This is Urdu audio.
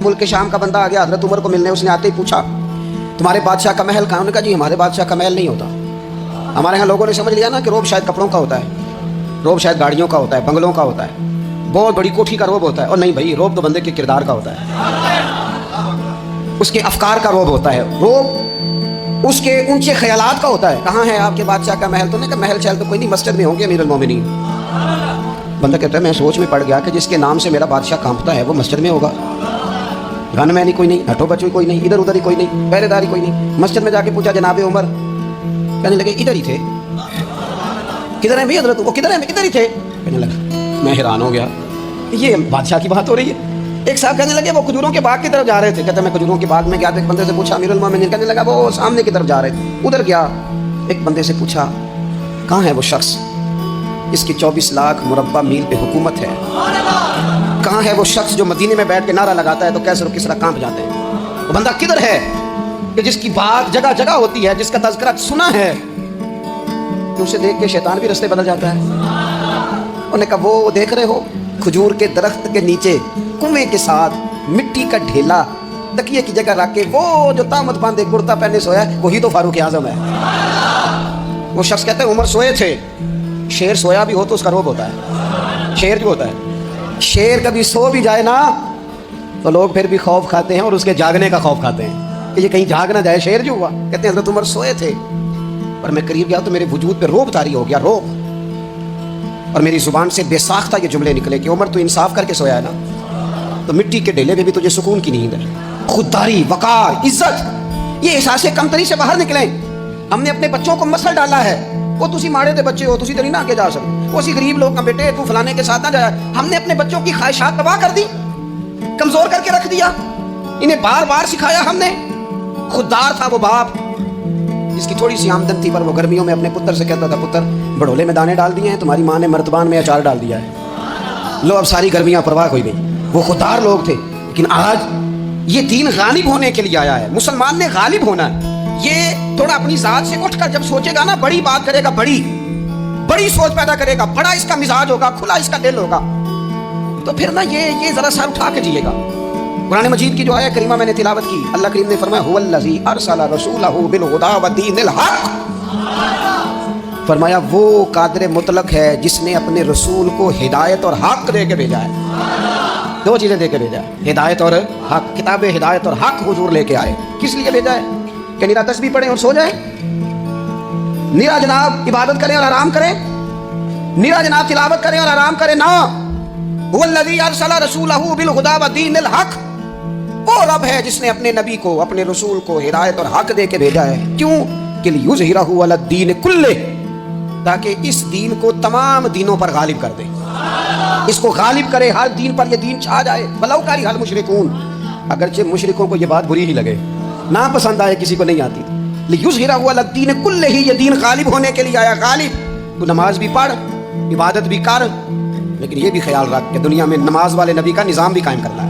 ملک شام کا بندہ آ گیا حضرت عمر کو ملنے، اس نے آتے ہی پوچھا تمہارے بادشاہ کا محل کہاں؟ انہوں نے کہا جی ہمارے بادشاہ کا محل نہیں ہوتا۔ ہمارے ہاں لوگوں نے سمجھ لیا نا کہ روب شاید کپڑوں کا ہوتا ہے، روب شاید گاڑیوں کا ہوتا ہے، بنگلوں کا ہوتا ہے، بہت بڑی کوٹھی کا روب ہوتا ہے۔ اور نہیں بھائی، روب تو بندے کے کردار کا ہوتا ہے، اس کے افکار کا روب ہوتا ہے، روب اس کے اونچے خیالات کا ہوتا ہے۔ کہاں ہے آپ کے بادشاہ کا محل؟ تو نے کہا محل شہل تو کوئی نہیں، مسجد میں ہوں گے امیر المومنین۔ بندہ کہتا ہے میں سوچ میں پڑ گیا کہ جس کے نام سے میرا بادشاہ کانپتا ہے وہ مسجد میں ہوگا۔ گن میں نہیں کوئی نہیں، ہٹو بچو کوئی نہیں، ادھر ادھر ہی کوئی نہیں، پہرے داری کوئی نہیں۔ مسجد میں جا کے پوچھا جناب عمر، کہنے لگے ادھر ہی تھے۔ کدھر ہیں بھائی حضرت؟ وہ کدھر ہیں؟ ادھر ہی تھے۔ کہنے لگا میں حیران ہو گیا، یہ بادشاہ کی بات ہو رہی ہے۔ ایک صاحب کہنے لگے وہ کھجوروں کے باغ کی طرف جا رہے تھے۔ کہتے میں کھجوروں کے باغ میں گیا تو ایک بندے سے پوچھا امیر المومنین، کہنے لگا وہ سامنے کی طرف جا رہے تھے، ادھر گیا۔ ایک بندے سے پوچھا کہاں ہے وہ شخص اس کی 24 لاکھ مربع میل پہ حکومت ہے؟ کہاں ہے وہ شخص جو مدینے میں بیٹھ کے نعرہ لگاتا ہے تو کیسر و کسرا کانپ جاتے ہیں؟ وہ بندہ کدھر ہے کہ جس کی بات جگہ جگہ ہوتی ہے، جس کا تذکرہ سنا ہے تو اسے دیکھ کے شیطان بھی رستے بدل جاتا ہے۔ انہوں نے کہا وہ دیکھ رہے ہو کھجور کے درخت کے نیچے کنویں کے ساتھ مٹی کا ڈھیلا تکیے کی جگہ رکھ کے وہ جو تامت باندھے کرتا پہنے سویا ہے وہی تو فاروق اعظم ہے۔ وہ شخص کہتا ہے عمر سوئے تھے۔ شیر سویا بھی ہو تو اس کا روب ہوتا ہے، شیر جو ہوتا ہے، شیر کبھی سو بھی جائے نا تو لوگ پھر بھی خوف کھاتے ہیں اور اس کے جاگنے کا خوف کھاتے ہیں کہ یہ کہیں جاگ نہ جائے۔ شیر جو ہوا کہتے ہیں حضرت عمر سوئے تھے اور میں قریب گیا تو میرے وجود پہ روب طاری ہو گیا، روب، اور میری زبان سے بے ساختہ یہ جملے نکلے کہ عمر تو انصاف کر کے سویا ہے نا، تو مٹی کے ڈھیلے پہ بھی تجھے سکون کی نیند ہے۔ خودداری، وقار، عزت، یہ احساس کمتری سے باہر نکلیں۔ ہم نے اپنے بچوں کو مسل ڈالا ہے، وہ تسی ماڑے دے بچے ہو، تسی تو نہیں نہ آگے جا سکتے، وہ اسی غریب لوگ کا بیٹے تو فلانے کے ساتھ نہ جایا۔ ہم نے اپنے بچوں کی خواہشات تباہ کر دی، کمزور کر کے رکھ دیا، انہیں بار بار سکھایا ہم نے۔ خوددار تھا وہ باپ جس کی تھوڑی سی آمدن تھی پر وہ گرمیوں میں اپنے پتر سے کہتا تھا پتر بڑھولے میں دانے ڈال دیے ہیں، تمہاری ماں نے مرتبان میں اچار ڈال دیا ہے، لو اب ساری گرمیاں پرواہ ہوئی گئی۔ وہ خوددار لوگ تھے، لیکن آج یہ دین غالب ہونے کے لیے آیا ہے، مسلمان نے غالب ہونا ہے۔ یہ تھوڑا اپنی ذات سے اٹھ کر جب سوچے گا نا، بڑی بات کرے گا، بڑی بڑی سوچ پیدا کرے گا، بڑا اس کا مزاج ہوگا، کھلا اس کا دل ہوگا، تو پھر نا یہ ذرا سر اٹھا کے جیے گا۔ قرآن مجید کی جو آیت کریمہ میں نے تلاوت کی، اللہ کریم نے فرمایا هو الذی ارسل رسولہ بالہدی ودین الحق، فرمایا وہ قادر مطلق ہے جس نے اپنے رسول کو ہدایت اور حق دے کے بھیجا ہے۔ دو چیزیں دے کے بھیجا ہے، ہدایت اور حق۔ کتاب ہدایت اور حق حضور لے کے آئے، کس لیے بھیجا ہے؟ کہ نیرا تسبیح پڑھیں اور سو جائیں، نیرا جناب عبادت کریں اور آرام کریں، نیرا جناب تلاوت کریں اور آرام کریں، نہ۔ هو الذی ارسل رسولہ بالہدی ودین الحق، وہ رب ہے جس نے اپنے نبی کو، اپنے رسول کو ہدایت اور حق دے کے بھیجا ہے۔ کیوں؟ کہ لیظہرہ علی الدین کلہ، تاکہ اس دین کو تمام دینوں پر غالب کر دے، اس کو غالب کرے، ہر دین پر یہ دین چھا جائے۔ ولو کرہ المشرکون، اگرچہ مشرکوں کو یہ بات بری ہی لگے، نا پسند آئے، کسی کو نہیں آتی، لیظہرہ علی الدین کلہ، یہ دین غالب ہونے کے لیے آیا۔ غالب تو نماز بھی پڑھ، عبادت بھی کر، لیکن یہ بھی خیال رکھ کہ دنیا میں نماز والے نبی کا نظام بھی قائم کرنا ہے۔